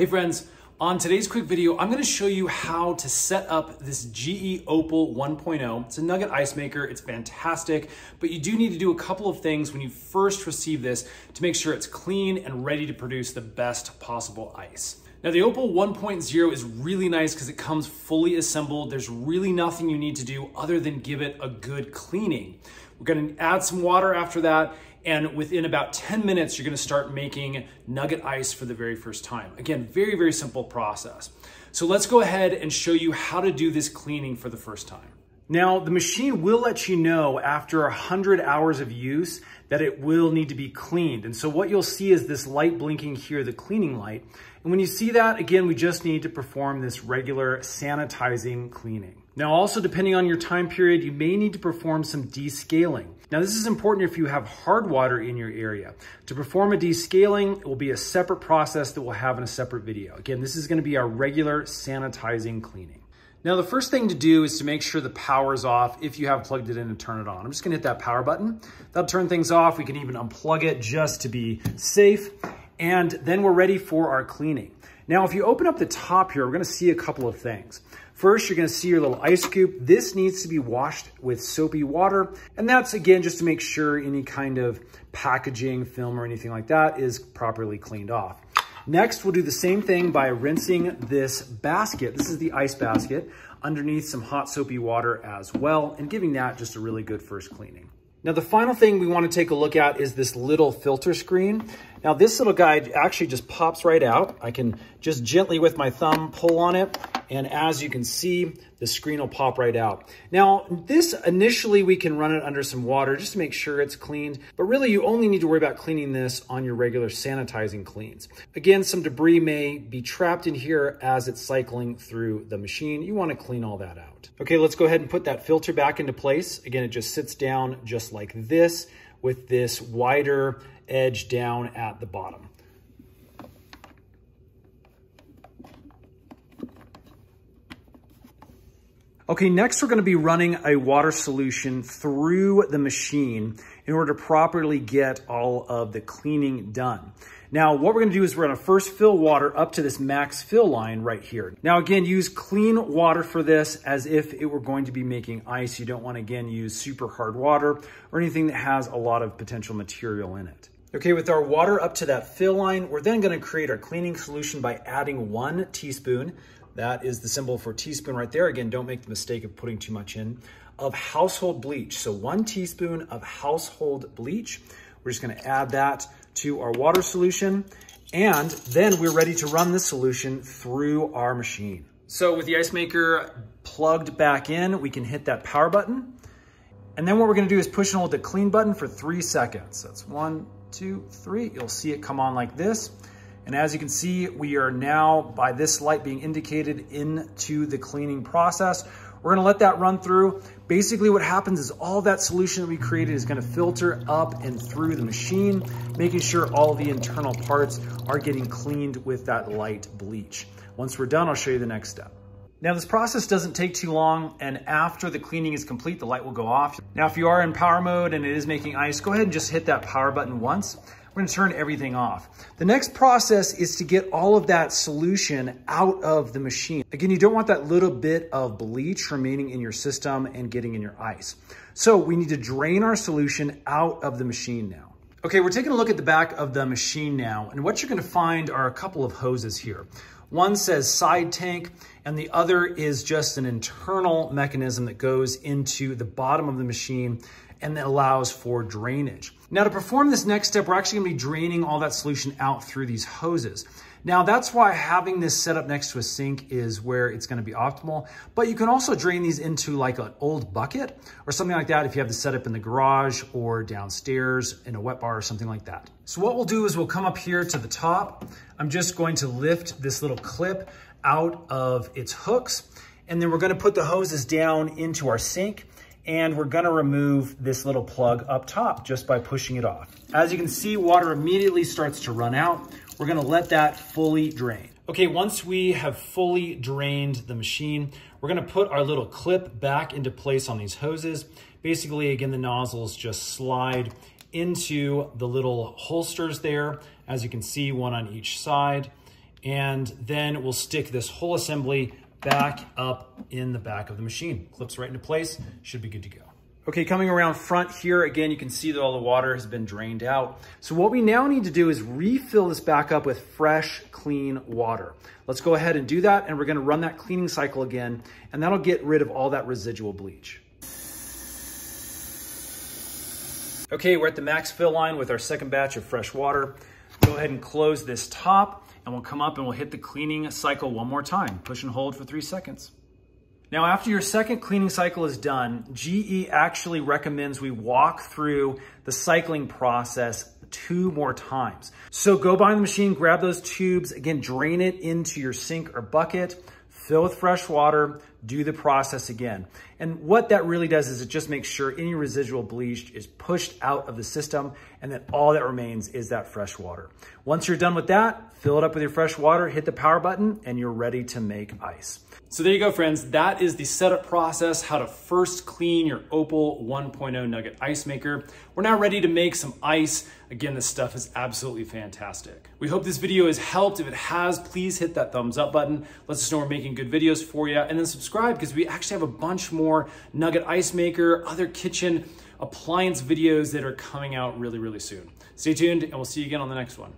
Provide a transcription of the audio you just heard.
Hey friends, on today's quick video, I'm gonna show you how to set up this GE Opal 1.0. It's a Nugget ice maker, it's fantastic, but you do need to do a couple of things when you first receive this to make sure it's clean and ready to produce the best possible ice. Now the Opal 1.0 is really nice because it comes fully assembled. There's really nothing you need to do other than give it a good cleaning. We're gonna add some water after that, and within about 10 minutes, you're gonna start making Nugget ice for the very first time. Again, very, very simple process. So let's go ahead and show you how to do this cleaning for the first time. Now, the machine will let you know after 100 hours of use that it will need to be cleaned. And so what you'll see is this light blinking here, the cleaning light. And when you see that, again, we just need to perform this regular sanitizing cleaning. Now, also depending on your time period, you may need to perform some descaling. Now, this is important if you have hard water in your area. To perform a descaling, it will be a separate process that we'll have in a separate video. Again, this is gonna be our regular sanitizing cleaning. Now, the first thing to do is to make sure the power is off if you have plugged it in and turn it on. I'm just gonna hit that power button. That'll turn things off. We can even unplug it just to be safe. And then we're ready for our cleaning. Now, if you open up the top here, we're gonna see a couple of things. First, you're gonna see your little ice scoop. This needs to be washed with soapy water. And that's, again, just to make sure any kind of packaging, film, or anything like that is properly cleaned off. Next, we'll do the same thing by rinsing this basket. This is the ice basket underneath some hot soapy water as well, and giving that just a really good first cleaning. Now, the final thing we want to take a look at is this little filter screen. Now, this little guy actually just pops right out. I can just gently with my thumb pull on it, and as you can see, the screen will pop right out. Now, this initially we can run it under some water just to make sure it's cleaned, but really you only need to worry about cleaning this on your regular sanitizing cleans. Again, some debris may be trapped in here as it's cycling through the machine. You want to clean all that out. Okay, let's go ahead and put that filter back into place. Again, it just sits down just like this with this wider edge down at the bottom. Okay, next we're gonna be running a water solution through the machine in order to properly get all of the cleaning done. Now, what we're gonna do is we're gonna first fill water up to this max fill line right here. Now, again, use clean water for this as if it were going to be making ice. You don't wanna, again, use super hard water or anything that has a lot of potential material in it. Okay, with our water up to that fill line, we're then gonna create our cleaning solution by adding 1 teaspoon. That is the symbol for teaspoon right there. Again, don't make the mistake of putting too much in, of household bleach. So 1 teaspoon of household bleach. We're just gonna add that to our water solution, and then we're ready to run this solution through our machine. So with the ice maker plugged back in, we can hit that power button. And then what we're gonna do is push and hold the clean button for 3 seconds. That's 1, 2, 3. You'll see it come on like this. And as you can see, we are now, by this light being indicated, into the cleaning process. We're gonna let that run through. Basically what happens is all that solution that we created is gonna filter up and through the machine, making sure all the internal parts are getting cleaned with that light bleach. Once we're done, I'll show you the next step. Now, this process doesn't take too long, and after the cleaning is complete, the light will go off. Now, if you are in power mode and it is making ice, go ahead and just hit that power button once. We're gonna turn everything off. The next process is to get all of that solution out of the machine. Again, you don't want that little bit of bleach remaining in your system and getting in your ice. So we need to drain our solution out of the machine now. Okay, we're taking a look at the back of the machine now, and what you're gonna find are a couple of hoses here. One says side tank, and the other is just an internal mechanism that goes into the bottom of the machine and that allows for drainage. Now, to perform this next step, we're actually gonna be draining all that solution out through these hoses. Now, that's why having this set up next to a sink is where it's gonna be optimal, but you can also drain these into like an old bucket or something like that if you have this set up in the garage or downstairs in a wet bar or something like that. So what we'll do is we'll come up here to the top. I'm just going to lift this little clip out of its hooks, and then we're gonna put the hoses down into our sink, and we're gonna remove this little plug up top just by pushing it off. As you can see, water immediately starts to run out. We're gonna let that fully drain. Okay, once we have fully drained the machine, we're gonna put our little clip back into place on these hoses. Basically, again, the nozzles just slide into the little holsters there. As you can see, one on each side. And then we'll stick this whole assembly back up in the back of the machine. Clips right into place, should be good to go. Okay, coming around front here, again, you can see that all the water has been drained out. So what we now need to do is refill this back up with fresh, clean water. Let's go ahead and do that, and we're gonna run that cleaning cycle again, and that'll get rid of all that residual bleach. Okay, we're at the max fill line with our second batch of fresh water. Go ahead and close this top, and we'll come up and we'll hit the cleaning cycle one more time. Push and hold for 3 seconds. Now, after your second cleaning cycle is done, GE actually recommends we walk through the cycling process 2 more times. So go behind the machine, grab those tubes, again, drain it into your sink or bucket, fill with fresh water, do the process again. And what that really does is it just makes sure any residual bleach is pushed out of the system, and then all that remains is that fresh water. Once you're done with that, fill it up with your fresh water, hit the power button, and you're ready to make ice. So there you go, friends. That is the setup process, how to first clean your Opal 1.0 Nugget ice maker. We're now ready to make some ice. Again, this stuff is absolutely fantastic. We hope this video has helped. If it has, please hit that thumbs up button. Let us know we're making good videos for you. And then subscribe, because we actually have a bunch more Nugget ice maker, other kitchen appliance videos that are coming out really, really soon. Stay tuned, and we'll see you again on the next one.